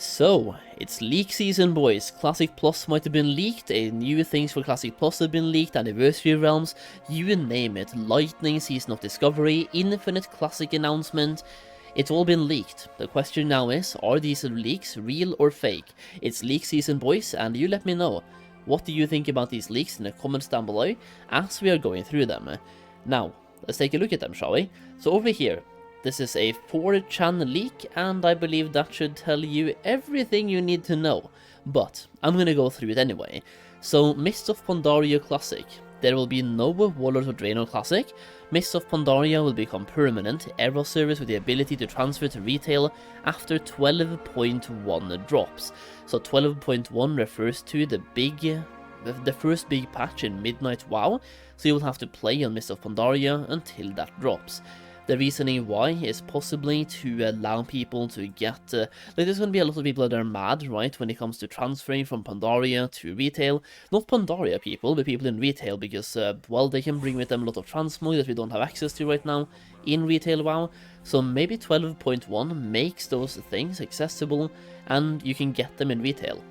So, it's leak season, boys. Classic Plus might have been leaked, new things for Classic Plus have been leaked, Anniversary Realms, you name it, Lightning, Season of Discovery, Infinite Classic announcement, it's all been leaked. The question now is, are these leaks real or fake? It's leak season, boys, and you let me know. What do you think about these leaks in the comments down below as we are going through them? Now, let's take a look at them, shall we? So over here, this is a 4chan leak, and I believe that should tell you everything you need to know. But I'm gonna go through it anyway. So, Mists of Pandaria Classic. There will be no Warlords of Draenor Classic. Mists of Pandaria will become permanent Era service with the ability to transfer to retail after 12.1 drops. So 12.1 refers to the first big patch in Midnight WoW, so you will have to play on Mists of Pandaria until that drops. The reasoning why is possibly to allow people to get, like there's going to be a lot of people that are mad, right, when it comes to transferring from Pandaria to retail. Not Pandaria people, but people in retail, because, well, they can bring with them a lot of transmog that we don't have access to right now in retail WoW. So maybe 12.1 makes those things accessible, and you can get them in retail.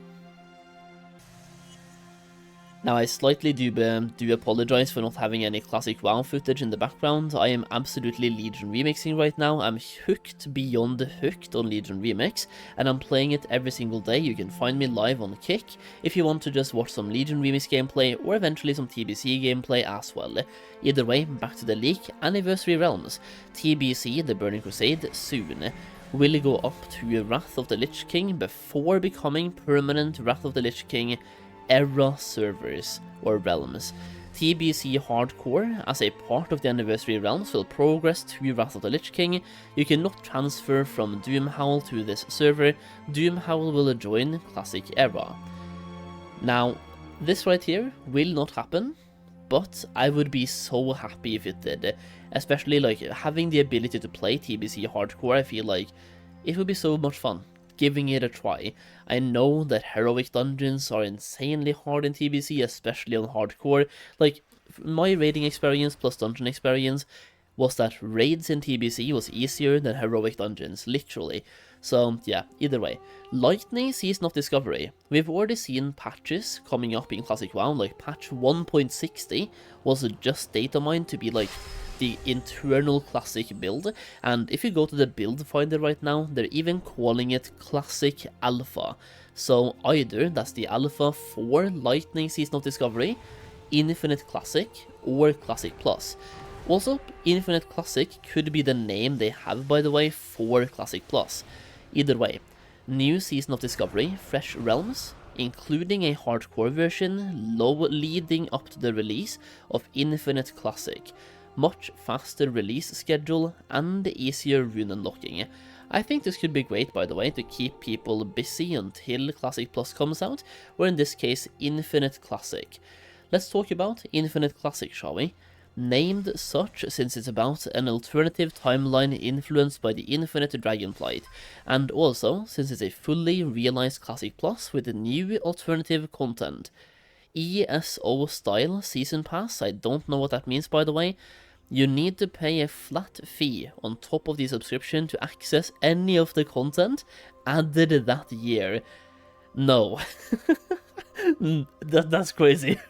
Now, I slightly do apologize for not having any classic WoW footage in the background. I am absolutely Legion remixing right now. I'm hooked beyond hooked on Legion Remix, and I'm playing it every single day. You can find me live on Kick if you want to just watch some Legion Remix gameplay, or eventually some TBC gameplay as well. Either way, back to the leak. Anniversary Realms. TBC, the Burning Crusade, soon. Will go up to Wrath of the Lich King before becoming permanent Wrath of the Lich King Era servers or realms. TBC Hardcore, as a part of the Anniversary Realms, will progress to Wrath of the Lich King. You cannot transfer from Doomhowl to this server. Doomhowl will join Classic Era. Now, this right here will not happen, but I would be so happy if it did. Especially like having the ability to play TBC Hardcore, I feel like it would be so much fun giving it a try. I know that heroic dungeons are insanely hard in TBC, especially on hardcore. Like, my raiding experience plus dungeon experience was that raids in TBC was easier than heroic dungeons, literally. So yeah, either way. Lightning Season of Discovery. We've already seen patches coming up in Classic WoW, like patch 1.60 was just data mined to be like the internal classic build, and if you go to the build finder right now, they're even calling it Classic Alpha. So either that's the alpha for Lightning Season of Discovery, Infinite Classic, or Classic Plus. Also, Infinite Classic could be the name they have, by the way, for Classic Plus. Either way, new Season of Discovery, fresh realms, including a hardcore version, leading up to the release of Infinite Classic. Much faster release schedule and easier rune unlocking. I think this could be great, by the way, to keep people busy until Classic Plus comes out, or in this case, Infinite Classic. Let's talk about Infinite Classic, shall we? Named such since it's about an alternative timeline influenced by the Infinite Dragonflight, and also since it's a fully realized Classic Plus with new alternative content. ESO style season pass, I don't know what that means, by the way. You need to pay a flat fee on top of the subscription to access any of the content added that year. No. That's crazy.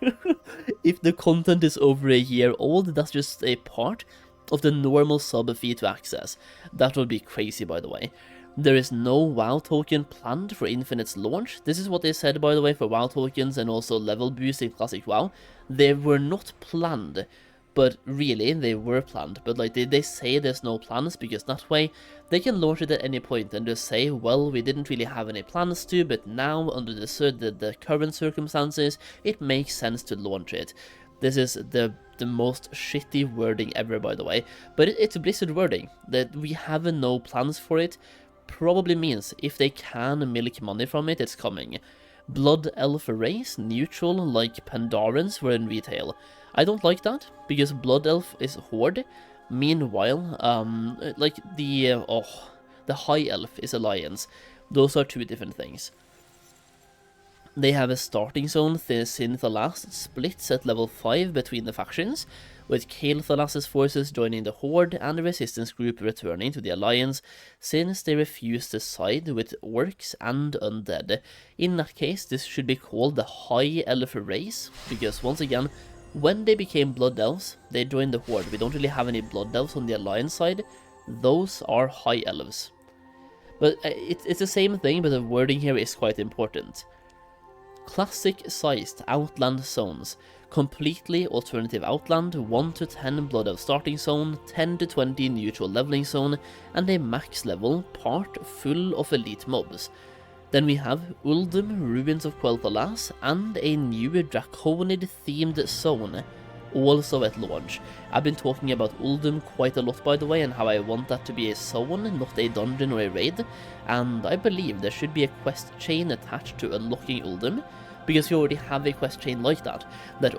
If the content is over a year old, that's just a part of the normal sub fee to access. That would be crazy, by the way. There is no WoW token planned for Infinite's launch. This is what they said, by the way, for WoW tokens and also level boost in Classic WoW. They were not planned, but really, they were planned. But like they say there's no plans, because that way they can launch it at any point and just say, well, we didn't really have any plans to, but now under the current circumstances, it makes sense to launch it. This is the most shitty wording ever, by the way, but it's Blizzard wording. That we have no plans for it probably means if they can milk money from it, it's coming. Blood Elf race, neutral like Pandarans were in retail. I don't like that, because Blood Elf is Horde. Meanwhile, like the High Elf is Alliance. Those are two different things. They have a starting zone since the last splits at level 5 between the factions, with Cael'Thalas's forces joining the Horde and the resistance group returning to the Alliance, since they refused to side with orcs and undead. In that case, this should be called the High Elf race, because once again, when they became Blood Elves, they joined the Horde. We don't really have any Blood Elves on the Alliance side. Those are High Elves. But it's the same thing, but the wording here is quite important. Classic-sized Outland zones. Completely alternative Outland, 1 to 10 Blood Elf starting zone, 10 to 20 neutral leveling zone, and a max level part full of elite mobs. Then we have Uldum, Ruins of Quel'Thalas, and a new Draconid-themed zone, also at launch. I've been talking about Uldum quite a lot, by the way, and how I want that to be a zone, not a dungeon or a raid, and I believe there should be a quest chain attached to unlocking Uldum, because you already have a quest chain like that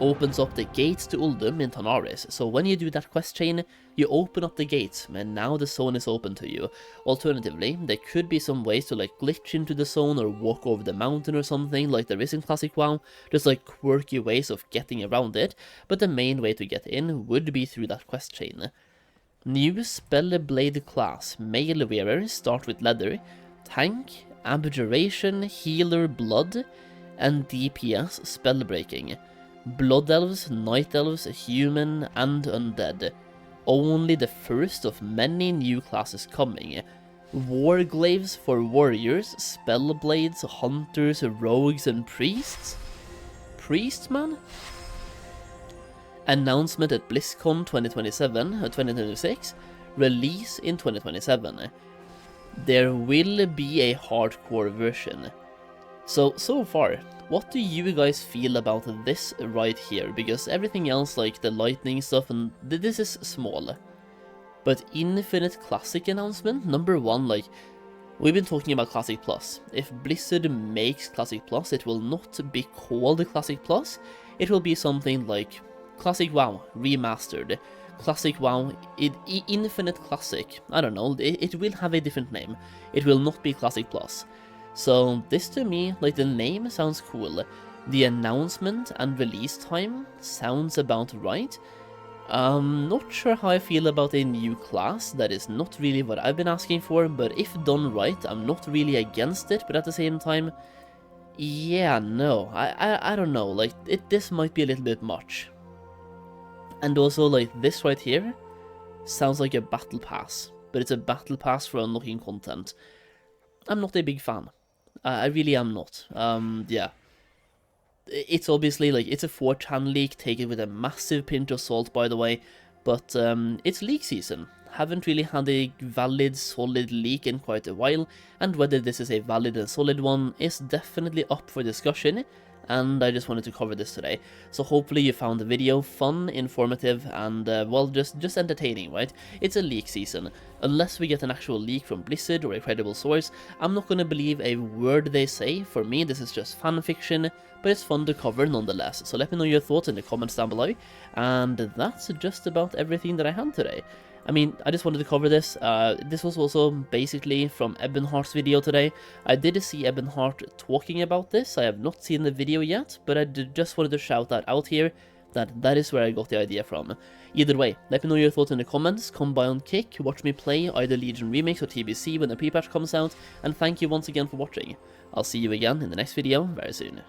opens up the gates to Uldum in Tanaris. So when you do that quest chain, you open up the gates, and now the zone is open to you. Alternatively, there could be some ways to like glitch into the zone or walk over the mountain or something like there is in Classic WoW, just like quirky ways of getting around it, but the main way to get in would be through that quest chain. New Spellblade class, Mail Wearer, start with Leather, Tank, Abjuration, Healer Blood, and DPS Spellbreaking. Blood Elves, Night Elves, Human, and Undead. Only the first of many new classes coming. Warglaives for Warriors, Spellblades, Hunters, Rogues, and Priests? Priests, man? Announcement at BlizzCon 2026, release in 2027. There will be a hardcore version. So far, what do you guys feel about this right here? Because everything else, like the lightning stuff, and this is small. But Infinite Classic announcement, number one, like, we've been talking about Classic Plus. If Blizzard makes Classic Plus, it will not be called Classic Plus. It will be something like Classic WoW Remastered, Classic WoW Infinite Classic, I don't know, it will have a different name. It will not be Classic Plus. So this to me, like the name sounds cool, the announcement and release time sounds about right. Not sure how I feel about a new class, that is not really what I've been asking for, but if done right, I'm not really against it, but at the same time, yeah, no, I don't know, like, this might be a little bit much. And also, like, this right here sounds like a battle pass, but it's a battle pass for unlocking content. I'm not a big fan. I really am not. Yeah. It's obviously, like, it's a 4chan leak, take it with a massive pinch of salt, by the way, but it's leak season. Haven't really had a valid, solid leak in quite a while, and whether this is a valid and solid one is definitely up for discussion, and I just wanted to cover this today. So hopefully you found the video fun, informative, and, well, just entertaining, right? It's a leak season. Unless we get an actual leak from Blizzard or a credible source, I'm not gonna believe a word they say. For me, this is just fan fiction, but it's fun to cover nonetheless. So let me know your thoughts in the comments down below, and that's just about everything that I had today. I mean, I just wanted to cover this. This was also basically from Ebonheart's video today. I did see Ebonheart talking about this. I have not seen the video yet, but I just wanted to shout that out here, that is where I got the idea from. Either way, let me know your thoughts in the comments, come by on Kick, watch me play either Legion Remix or TBC when the pre-patch comes out, and thank you once again for watching. I'll see you again in the next video very soon.